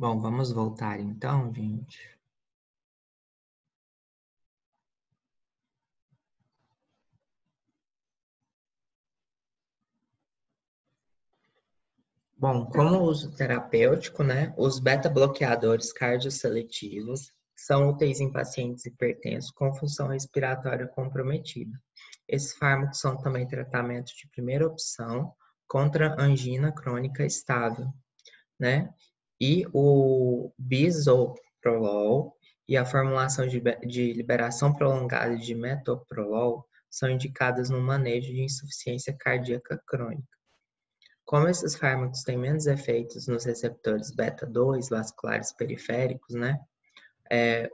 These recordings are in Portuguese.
Bom, vamos voltar então, gente. Bom, como uso terapêutico, né, os beta-bloqueadores cardioseletivos são úteis em pacientes hipertensos com função respiratória comprometida. Esses fármacos são também tratamentos de primeira opção contra angina crônica estável, né? E o bisoprolol e a formulação de liberação prolongada de metoprolol são indicadas no manejo de insuficiência cardíaca crônica. Como esses fármacos têm menos efeitos nos receptores beta-2 vasculares periféricos, né?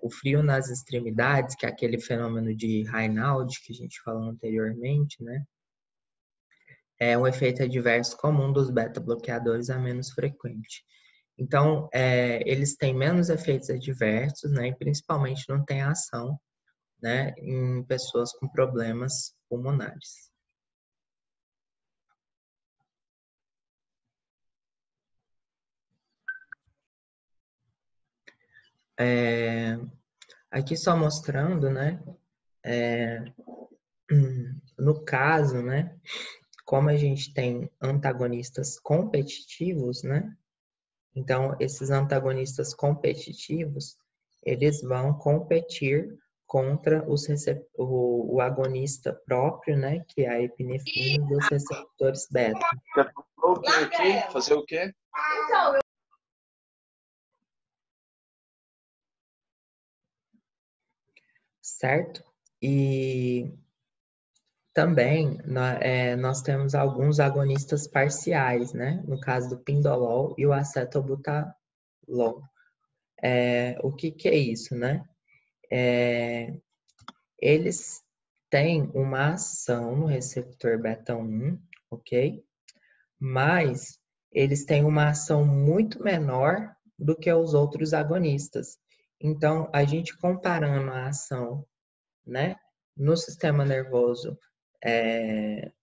O frio nas extremidades, que é aquele fenômeno de Raynaud que a gente falou anteriormente, né? É um efeito adverso comum dos beta-bloqueadores a menos frequente. Então, eles têm menos efeitos adversos, né? E principalmente não têm ação, né? Em pessoas com problemas pulmonares. Aqui só mostrando, né? No caso, né? Como a gente tem antagonistas competitivos, né? Então, esses antagonistas competitivos, eles vão competir contra o agonista próprio, né? Que é a epinefrina dos receptores beta. Quer fazer o quê aqui? Fazer o quê? Certo? E também nós temos alguns agonistas parciais, né? No caso do pindolol e o acetobutalol. O que é isso, né? Eles têm uma ação no receptor beta-1, ok? Mas eles têm uma ação muito menor do que os outros agonistas. Então, a gente comparando a ação, né, no sistema nervoso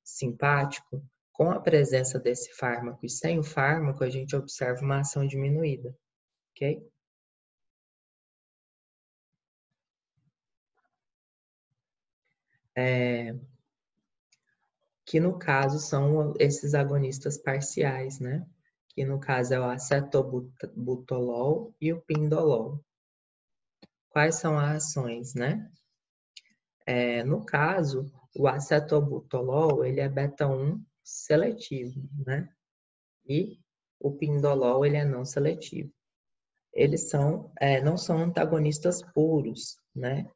simpático, com a presença desse fármaco e sem o fármaco, a gente observa uma ação diminuída, ok? Que no caso são esses agonistas parciais, né? Que no caso é o acetobutolol e o pindolol. Quais são as ações, né? No caso, o acetobutolol, ele é beta-1 seletivo, né? E o pindolol, ele é não seletivo. Eles não são antagonistas puros, né?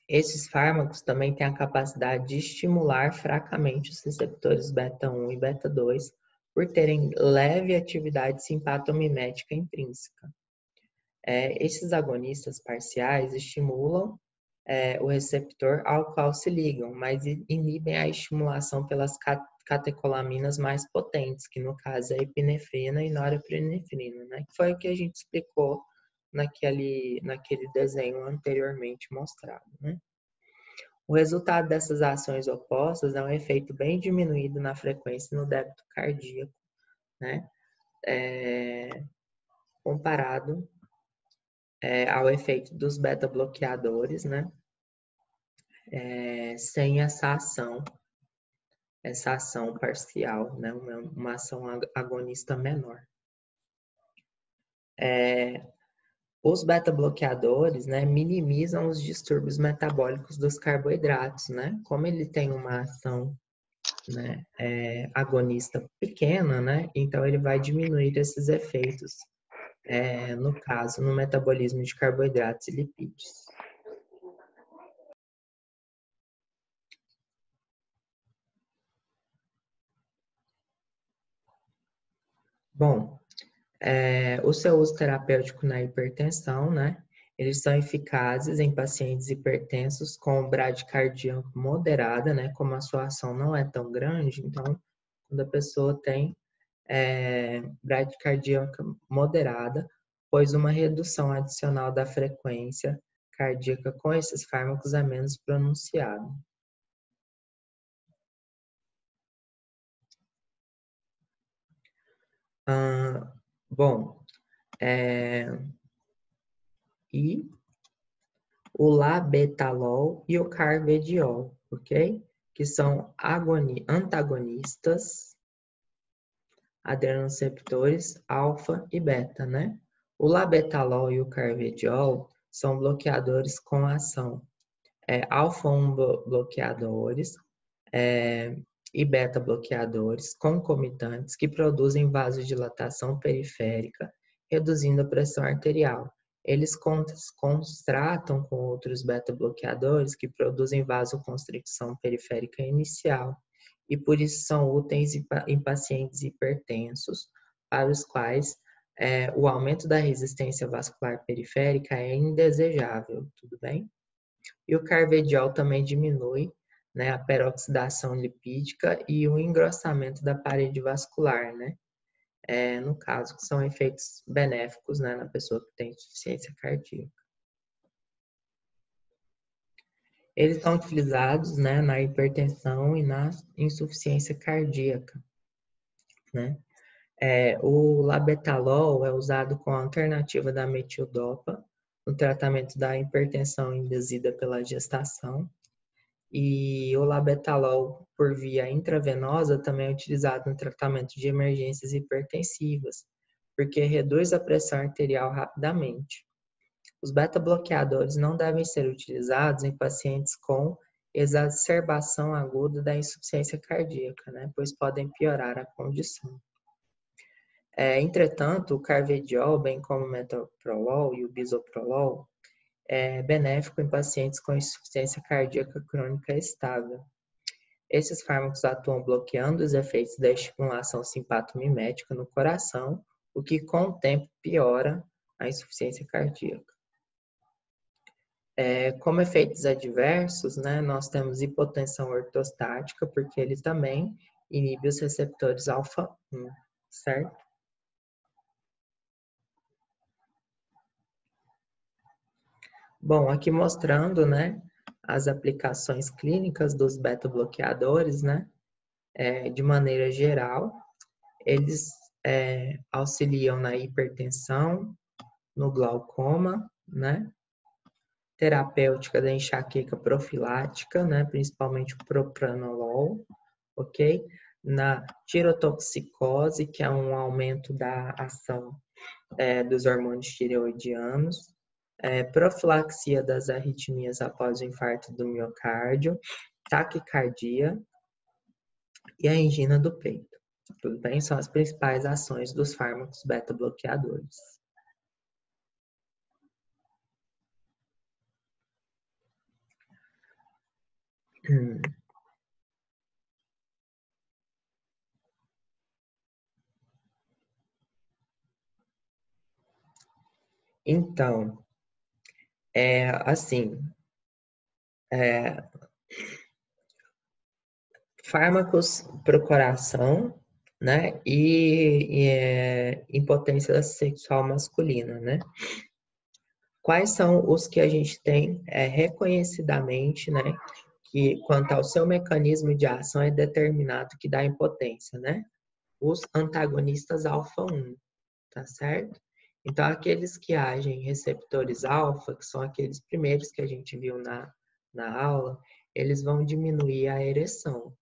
Esses fármacos também têm a capacidade de estimular fracamente os receptores beta-1 e beta-2 por terem leve atividade simpatomimética intrínseca. Esses agonistas parciais estimulam o receptor ao qual se ligam, mas inibem a estimulação pelas catecolaminas mais potentes, que no caso é a epinefrina e norepinefrina, né? Que foi o que a gente explicou naquele desenho anteriormente mostrado, né? O resultado dessas ações opostas é um efeito bem diminuído na frequência e no débito cardíaco, né? Comparado ao efeito dos beta-bloqueadores, né? Sem essa ação parcial, né? Uma ação agonista menor. Os beta-bloqueadores, né, minimizam os distúrbios metabólicos dos carboidratos, né? Como ele tem uma ação, né, agonista pequena, né? Então ele vai diminuir esses efeitos, no caso, no metabolismo de carboidratos e lipídios. Bom, o seu uso terapêutico na hipertensão, né? Eles são eficazes em pacientes hipertensos com bradicardia moderada, né? Como a sua ação não é tão grande, então, quando a pessoa tem bradicardia moderada, pois uma redução adicional da frequência cardíaca com esses fármacos é menos pronunciada. Bom, e o labetalol e o carvediol, ok? Que são antagonistas adrenoceptores alfa e beta, né? O labetalol e o carvediol são bloqueadores com ação alfa-1 bloqueadores e beta-bloqueadores concomitantes que produzem vasodilatação periférica, reduzindo a pressão arterial. Eles contrastam com outros beta-bloqueadores que produzem vasoconstricção periférica inicial e por isso são úteis em pacientes hipertensos, para os quais o aumento da resistência vascular periférica é indesejável, tudo bem? E o carvediol também diminui, né, a peroxidação lipídica e o engrossamento da parede vascular, né? No caso, que são efeitos benéficos, né, na pessoa que tem insuficiência cardíaca. Eles são utilizados, né, na hipertensão e na insuficiência cardíaca, né? O labetalol é usado como alternativa da metildopa no tratamento da hipertensão induzida pela gestação. E o labetalol por via intravenosa também é utilizado no tratamento de emergências hipertensivas, porque reduz a pressão arterial rapidamente. Os beta-bloqueadores não devem ser utilizados em pacientes com exacerbação aguda da insuficiência cardíaca, né, pois podem piorar a condição. Entretanto, o carvediol, bem como o metoprolol e o bisoprolol, é benéfico em pacientes com insuficiência cardíaca crônica estável. Esses fármacos atuam bloqueando os efeitos da estimulação simpatomimética no coração, o que com o tempo piora a insuficiência cardíaca. Como efeitos adversos, né, nós temos hipotensão ortostática, porque ele também inibe os receptores alfa-1, certo? Bom, aqui mostrando, né, as aplicações clínicas dos beta-bloqueadores, né, de maneira geral, eles auxiliam na hipertensão, no glaucoma, né, terapêutica da enxaqueca profilática, né, principalmente o propranolol, ok? Na tirotoxicose, que é um aumento da ação dos hormônios tireoidianos, profilaxia das arritmias após o infarto do miocárdio, taquicardia e a angina do peito. Tudo bem? São as principais ações dos fármacos beta-bloqueadores. Então, assim, fármacos para o coração, né, e impotência sexual masculina, né? Quais são os que a gente tem reconhecidamente, né, que quanto ao seu mecanismo de ação é determinado que dá impotência, né? Os antagonistas alfa-1, tá certo? Então, aqueles que agem em receptores alfa, que são aqueles primeiros que a gente viu na aula, eles vão diminuir a ereção,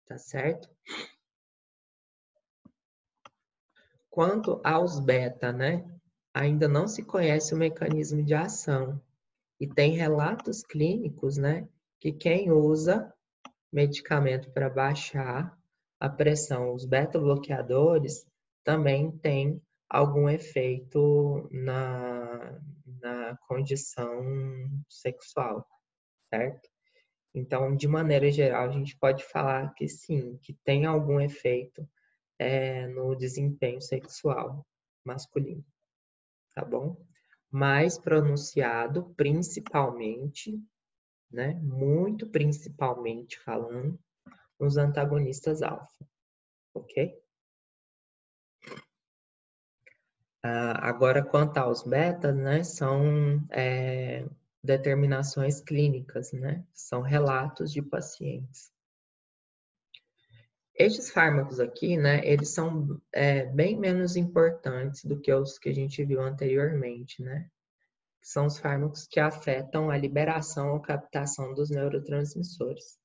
tá certo? Quanto aos beta, né? Ainda não se conhece o mecanismo de ação. E tem relatos clínicos, né? Que quem usa medicamento para baixar a pressão, os beta-bloqueadores, também tem algum efeito na condição sexual, certo? Então, de maneira geral, a gente pode falar que sim, que tem algum efeito no desempenho sexual masculino, tá bom? Mais pronunciado, principalmente, né? Muito principalmente falando, nos antagonistas alfa, ok? Agora, quanto aos betas, né? São determinações clínicas, né? São relatos de pacientes. Estes fármacos aqui, né, eles são bem menos importantes do que os que a gente viu anteriormente, né? São os fármacos que afetam a liberação ou captação dos neurotransmissores.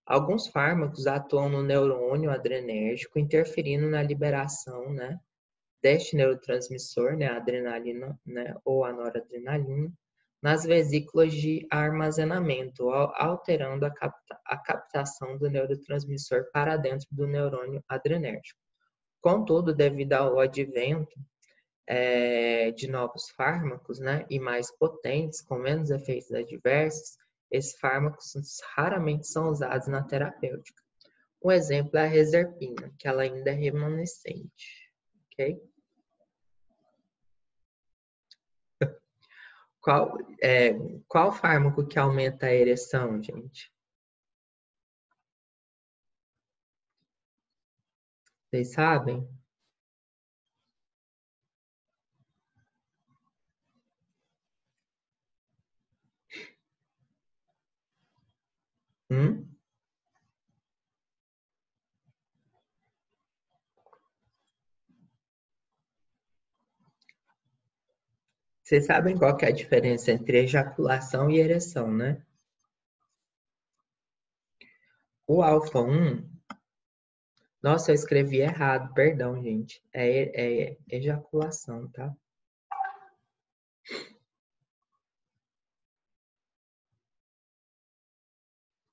Alguns fármacos atuam no neurônio adrenérgico, interferindo na liberação, né, deste neurotransmissor, né, a adrenalina, né, ou a noradrenalina, nas vesículas de armazenamento, alterando a captação do neurotransmissor para dentro do neurônio adrenérgico. Contudo, devido ao advento de novos fármacos, né, e mais potentes, com menos efeitos adversos, esses fármacos raramente são usados na terapêutica. Um exemplo é a reserpina, que ela ainda é remanescente. Ok? Qual fármaco que aumenta a ereção, gente? Vocês sabem? Hum? Vocês sabem qual que é a diferença entre ejaculação e ereção, né? O alfa 1, nossa, eu escrevi errado, perdão, gente. É ejaculação, tá?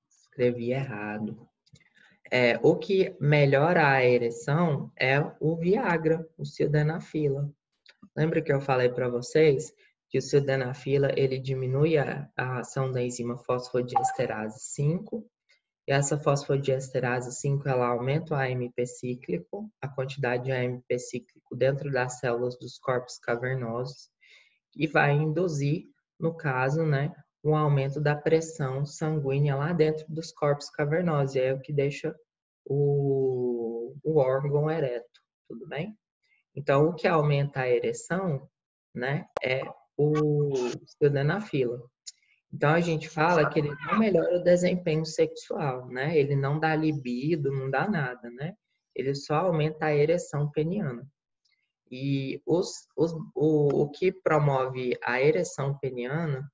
Escrevi errado. O que melhora a ereção é o Viagra, o sildenafila. Lembra que eu falei para vocês que o sildenafila ele diminui a ação da enzima fosfodiesterase 5 e essa fosfodiesterase 5 ela aumenta o AMP cíclico, a quantidade de AMP cíclico dentro das células dos corpos cavernosos e vai induzir, no caso, né, um aumento da pressão sanguínea lá dentro dos corpos cavernosos, e é o que deixa o órgão ereto, tudo bem? Então, o que aumenta a ereção, né, é o sildenafila. Então, a gente fala que ele não melhora o desempenho sexual, né? Ele não dá libido, não dá nada, né? Ele só aumenta a ereção peniana. E o que promove a ereção peniana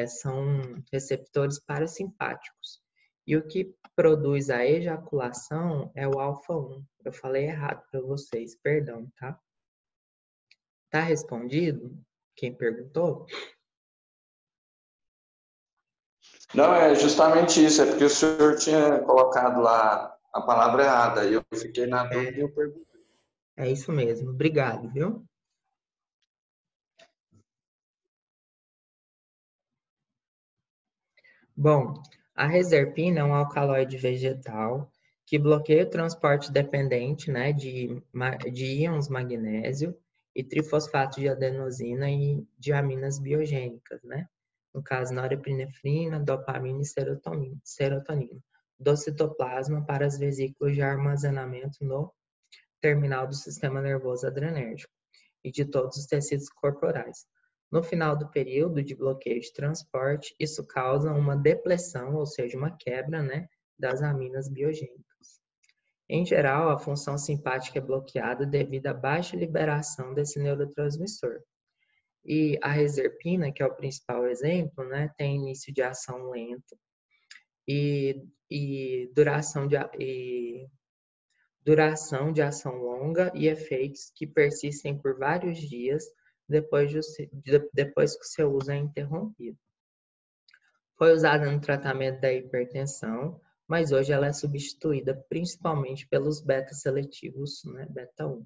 são receptores parasimpáticos. E o que produz a ejaculação é o alfa 1. Eu falei errado para vocês, perdão, tá? Tá respondido? Quem perguntou? Não, é justamente isso, é porque o senhor tinha colocado lá a palavra errada, e eu fiquei na dúvida e eu perguntei. É isso mesmo. Obrigado, viu? Bom, a reserpina é um alcaloide vegetal que bloqueia o transporte dependente, né, de íons magnésio e trifosfato de adenosina e de aminas biogênicas, né? No caso, norepinefrina, dopamina e serotonina, do citoplasma para as vesículas de armazenamento no terminal do sistema nervoso adrenérgico e de todos os tecidos corporais. No final do período de bloqueio de transporte, isso causa uma depressão, ou seja, uma quebra, né, das aminas biogênicas. Em geral, a função simpática é bloqueada devido à baixa liberação desse neurotransmissor. E a reserpina, que é o principal exemplo, né, tem início de ação lento e duração de ação longa e efeitos que persistem por vários dias depois que o seu uso é interrompido. Foi usada no tratamento da hipertensão, mas hoje ela é substituída principalmente pelos beta-seletivos, né, beta 1.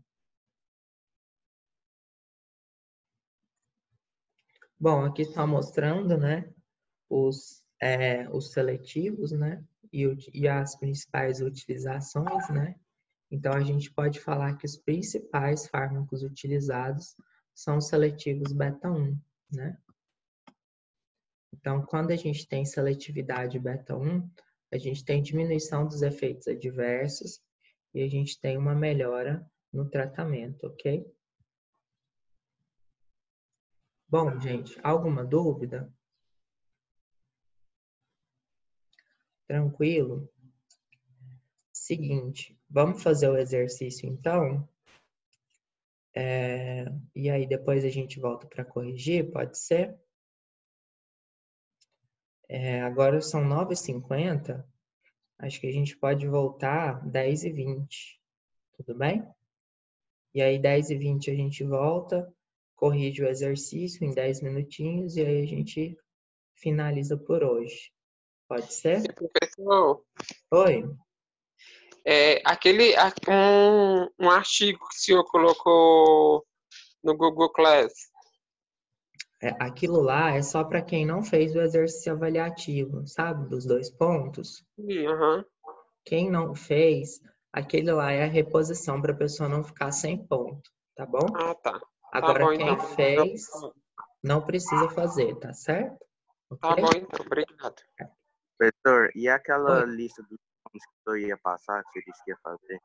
Bom, aqui está mostrando, né, os seletivos, né, e as principais utilizações, né. Então, a gente pode falar que os principais fármacos utilizados são os seletivos beta 1, né? Então, quando a gente tem seletividade beta 1, a gente tem diminuição dos efeitos adversos e a gente tem uma melhora no tratamento, ok? Bom, gente, alguma dúvida? Tranquilo? Seguinte, vamos fazer o exercício então? E aí depois a gente volta para corrigir, pode ser? Agora são 9h50, acho que a gente pode voltar 10h20, tudo bem? E aí 10h20 a gente volta, corrige o exercício em 10 minutinhos e aí a gente finaliza por hoje. Pode ser? Sim, professor. Oi? Um artigo que o senhor colocou no Google Class. Aquilo lá é só para quem não fez o exercício avaliativo, sabe? Dos 2 pontos. Uhum. Quem não fez, aquele lá é a reposição para a pessoa não ficar sem ponto, tá bom? Ah, tá. Tá Agora, bom, quem então. fez, não precisa fazer, tá certo? Tá Ok? bom, então. Obrigado. Professor, e aquela Oi. lista dos nomes que eu ia passar, que você disse que ia fazer?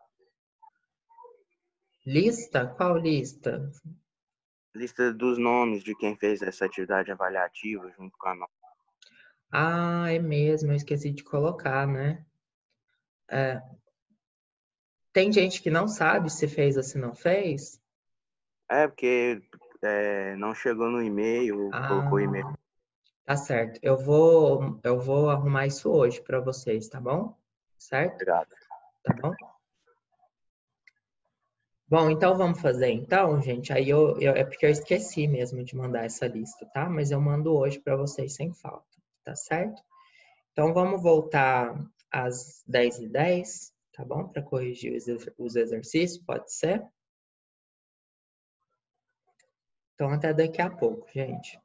Lista? Qual lista? Lista dos nomes de quem fez essa atividade avaliativa junto com a nota. Ah, é mesmo, eu esqueci de colocar, né? Tem gente que não sabe se fez ou se não fez? Porque não chegou no e-mail, colocou e-mail. Tá certo. Eu vou arrumar isso hoje para vocês, tá bom? Certo? Obrigado. Tá bom? Bom, então vamos fazer então, gente. Aí é porque eu esqueci mesmo de mandar essa lista, tá? Mas eu mando hoje para vocês sem falta, tá certo? Então vamos voltar às 10h10, tá bom? Para corrigir os exercícios, pode ser? Então até daqui a pouco, gente.